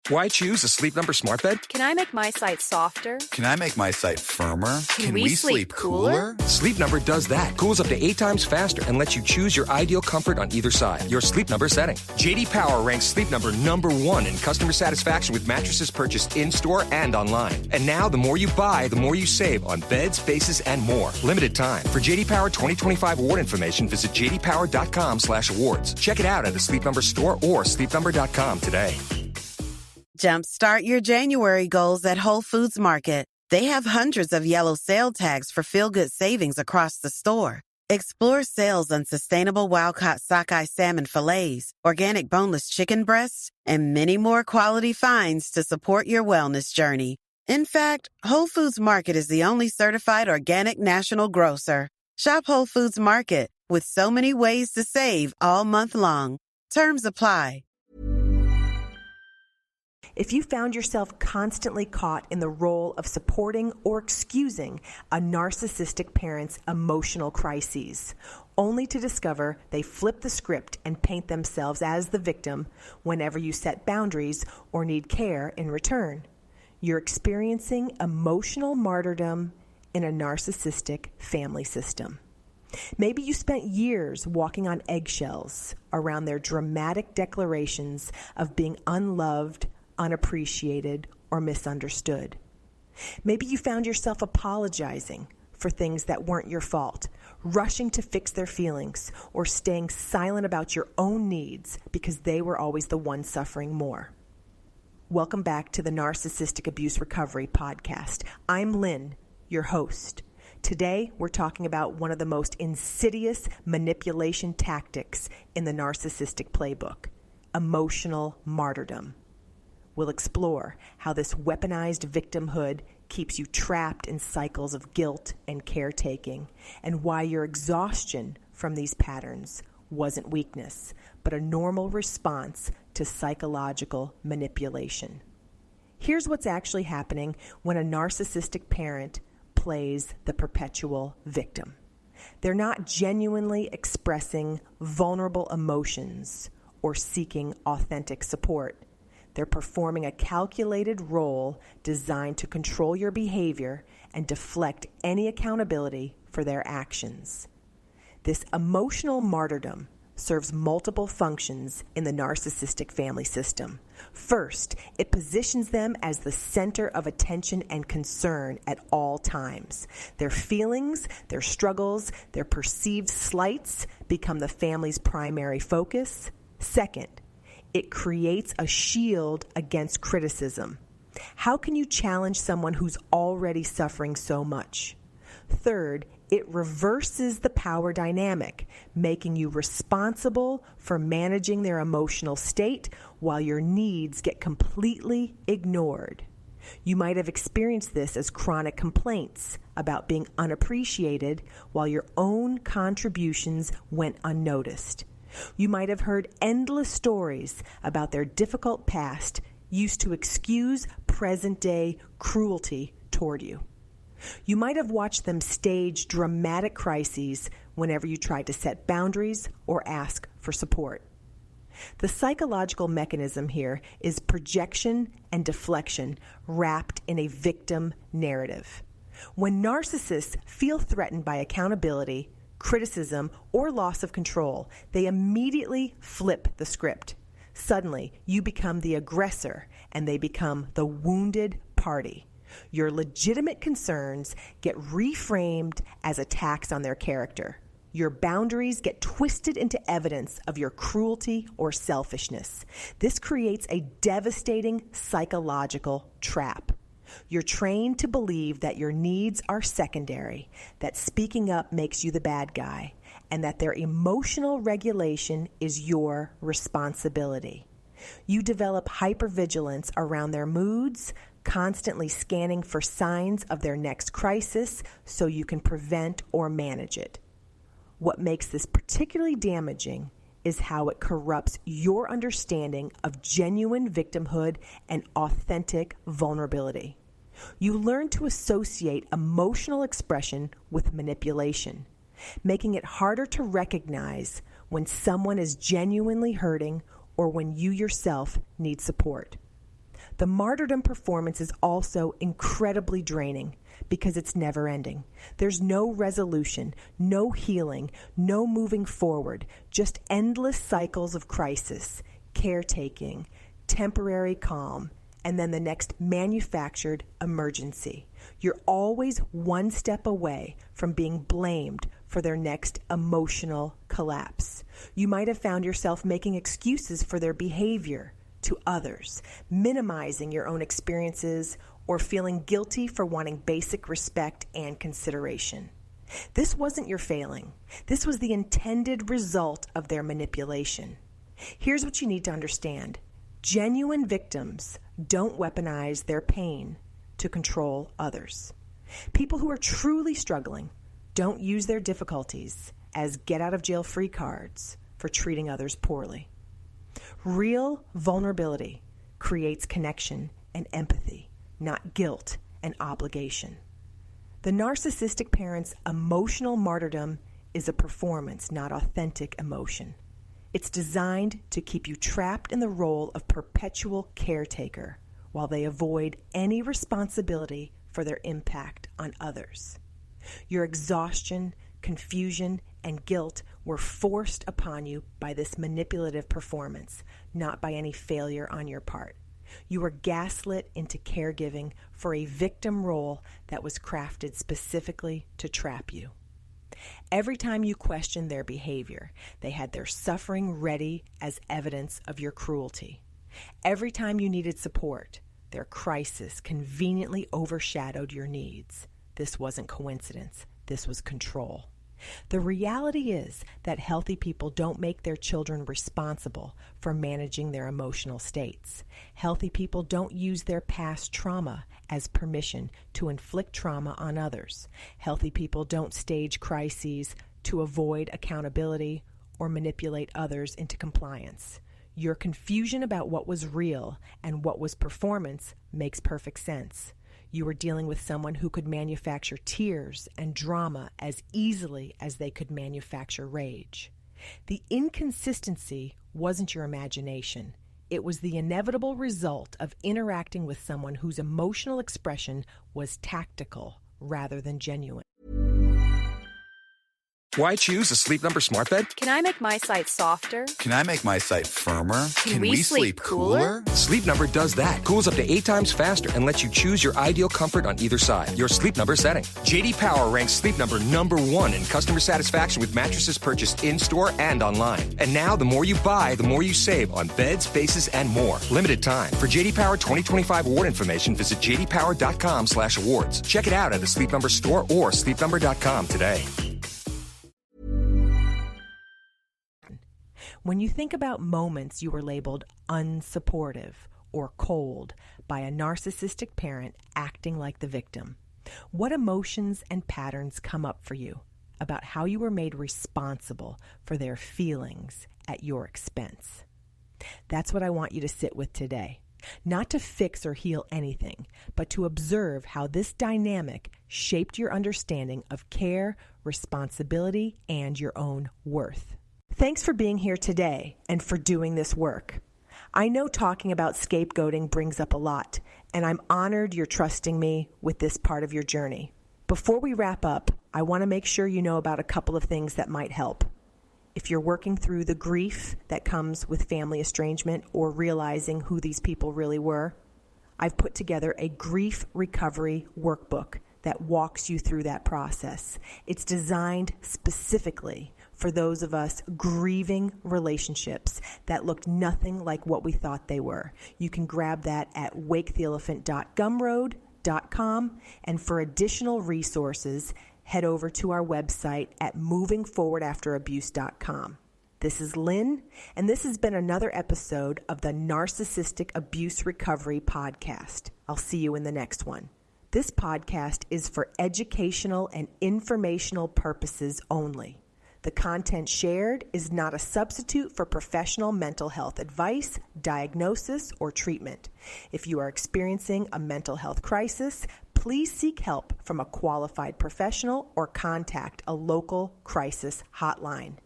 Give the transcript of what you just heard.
Why choose a Sleep Number smart bed? Can I make my site softer? Can I make my site firmer? Can we sleep cooler? Sleep Number does that. Cools up to 8 times faster and lets you choose your ideal comfort on either side. Your Sleep Number setting. J.D. Power ranks Sleep Number #1 in customer satisfaction with mattresses purchased in-store and online. And now, the more you buy, the more you save on beds, bases, and more. Limited time. For J.D. Power 2025 award information, visit jdpower.com/awards. Check it out at the Sleep Number store or sleepnumber.com today. Jumpstart your January goals at Whole Foods Market. They have hundreds of yellow sale tags for feel-good savings across the store. Explore sales on sustainable wild-caught sockeye salmon fillets, organic boneless chicken breasts, and many more quality finds to support your wellness journey. In fact, Whole Foods Market is the only certified organic national grocer. Shop Whole Foods Market with so many ways to save all month long. Terms apply. If you found yourself constantly caught in the role of supporting or excusing a narcissistic parent's emotional crises, only to discover they flip the script and paint themselves as the victim whenever you set boundaries or need care in return, you're experiencing emotional martyrdom in a narcissistic family system. Maybe you spent years walking on eggshells around their dramatic declarations of being unloved, unappreciated, or misunderstood. Maybe you found yourself apologizing for things that weren't your fault, rushing to fix their feelings, or staying silent about your own needs because they were always the one suffering more. Welcome back to the Narcissistic Abuse Recovery Podcast. I'm Lynn, your host. Today, we're talking about one of the most insidious manipulation tactics in the narcissistic playbook, emotional martyrdom. We'll explore how this weaponized victimhood keeps you trapped in cycles of guilt and caretaking, and why your exhaustion from these patterns wasn't weakness, but a normal response to psychological manipulation. Here's what's actually happening when a narcissistic parent plays the perpetual victim. They're not genuinely expressing vulnerable emotions or seeking authentic support. They're performing a calculated role designed to control your behavior and deflect any accountability for their actions. This emotional martyrdom serves multiple functions in the narcissistic family system. First, it positions them as the center of attention and concern at all times. Their feelings, their struggles, their perceived slights become the family's primary focus. Second, it creates a shield against criticism. How can you challenge someone who's already suffering so much? Third, it reverses the power dynamic, making you responsible for managing their emotional state while your needs get completely ignored. You might have experienced this as chronic complaints about being unappreciated while your own contributions went unnoticed. You might have heard endless stories about their difficult past used to excuse present-day cruelty toward you. You might have watched them stage dramatic crises whenever you tried to set boundaries or ask for support. The psychological mechanism here is projection and deflection wrapped in a victim narrative. When narcissists feel threatened by accountability, criticism, or loss of control, they immediately flip the script. Suddenly, you become the aggressor and they become the wounded party. Your legitimate concerns get reframed as attacks on their character. Your boundaries get twisted into evidence of your cruelty or selfishness. This creates a devastating psychological trap. You're trained to believe that your needs are secondary, that speaking up makes you the bad guy, and that their emotional regulation is your responsibility. You develop hypervigilance around their moods, constantly scanning for signs of their next crisis so you can prevent or manage it. What makes this particularly damaging is how it corrupts your understanding of genuine victimhood and authentic vulnerability. You learn to associate emotional expression with manipulation, making it harder to recognize when someone is genuinely hurting or when you yourself need support. The martyrdom performance is also incredibly draining because it's never ending. There's no resolution, no healing, no moving forward, just endless cycles of crisis, caretaking, temporary calm, and then the next manufactured emergency. You're always one step away from being blamed for their next emotional collapse. You might have found yourself making excuses for their behavior to others, minimizing your own experiences, or feeling guilty for wanting basic respect and consideration. This wasn't your failing. This was the intended result of their manipulation. Here's what you need to understand. Genuine victims don't weaponize their pain to control others. People who are truly struggling don't use their difficulties as get-out-of-jail-free cards for treating others poorly. Real vulnerability creates connection and empathy, not guilt and obligation. The narcissistic parent's emotional martyrdom is a performance, not authentic emotion. It's designed to keep you trapped in the role of perpetual caretaker while they avoid any responsibility for their impact on others. Your exhaustion, confusion, and guilt were forced upon you by this manipulative performance, not by any failure on your part. You were gaslit into caregiving for a victim role that was crafted specifically to trap you. Every time you questioned their behavior, they had their suffering ready as evidence of your cruelty. Every time you needed support, their crisis conveniently overshadowed your needs. This wasn't coincidence. This was control. The reality is that healthy people don't make their children responsible for managing their emotional states. Healthy people don't use their past trauma as permission to inflict trauma on others. Healthy people don't stage crises to avoid accountability or manipulate others into compliance. Your confusion about what was real and what was performance makes perfect sense. You were dealing with someone who could manufacture tears and drama as easily as they could manufacture rage. The inconsistency wasn't your imagination. It was the inevitable result of interacting with someone whose emotional expression was tactical rather than genuine. Why choose a Sleep Number smart bed? Can I make my site softer? Can I make my site firmer? Can we sleep cooler? Sleep Number does that. Cools up to 8 times faster and lets you choose your ideal comfort on either side. Your Sleep Number setting. JD Power ranks Sleep Number #1 in customer satisfaction with mattresses purchased in-store and online. And now, the more you buy, the more you save on beds, bases, and more. Limited time. For JD Power 2025 award information, visit jdpower.com/awards. Check it out at the Sleep Number store or sleepnumber.com today. When you think about moments you were labeled unsupportive or cold by a narcissistic parent acting like the victim, what emotions and patterns come up for you about how you were made responsible for their feelings at your expense? That's what I want you to sit with today. Not to fix or heal anything, but to observe how this dynamic shaped your understanding of care, responsibility, and your own worth. Thanks for being here today and for doing this work. I know talking about scapegoating brings up a lot, and I'm honored you're trusting me with this part of your journey. Before we wrap up, I want to make sure you know about a couple of things that might help. If you're working through the grief that comes with family estrangement or realizing who these people really were, I've put together a grief recovery workbook that walks you through that process. It's designed specifically for those of us grieving relationships that looked nothing like what we thought they were. You can grab that at waketheelephant.gumroad.com, and for additional resources, head over to our website at movingforwardafterabuse.com. This is Lynn, and this has been another episode of the Narcissistic Abuse Recovery Podcast. I'll see you in the next one. This podcast is for educational and informational purposes only. The content shared is not a substitute for professional mental health advice, diagnosis, or treatment. If you are experiencing a mental health crisis, please seek help from a qualified professional or contact a local crisis hotline.